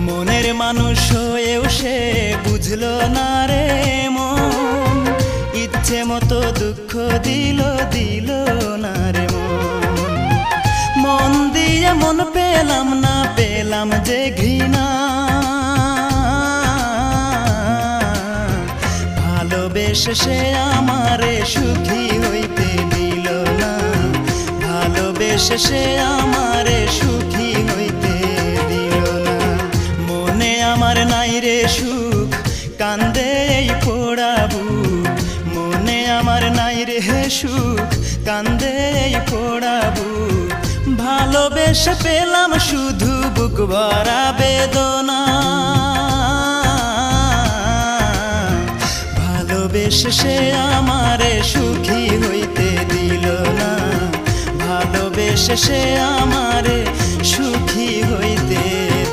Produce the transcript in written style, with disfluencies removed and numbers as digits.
মনের মানুষ হয়েও সে বুঝলো না রে মন, ইচ্ছে মতো দুঃখ দিল দিল না রে মন। মন দিয়ে মন পেলাম না, পেলাম যে ঘৃণা। ভালোবেসে সে আমারে সুখী হইতে দিল না, ভালোবেসে সে আমারে সুখী হইতে দিল না। মনে আমার নাই রে সুখ, কান্দে এই পোড়া বুক। মনে আমার নাই রে সুখ, কান্দে এই পোড়া বুক। ভালোবেসে পেলাম শুধু বুক ভরা বেদনা। ভালোবেসে সে আমারে সুখী হইতে দিল না, ভালোবেসে সে আমারে সুখী হইতে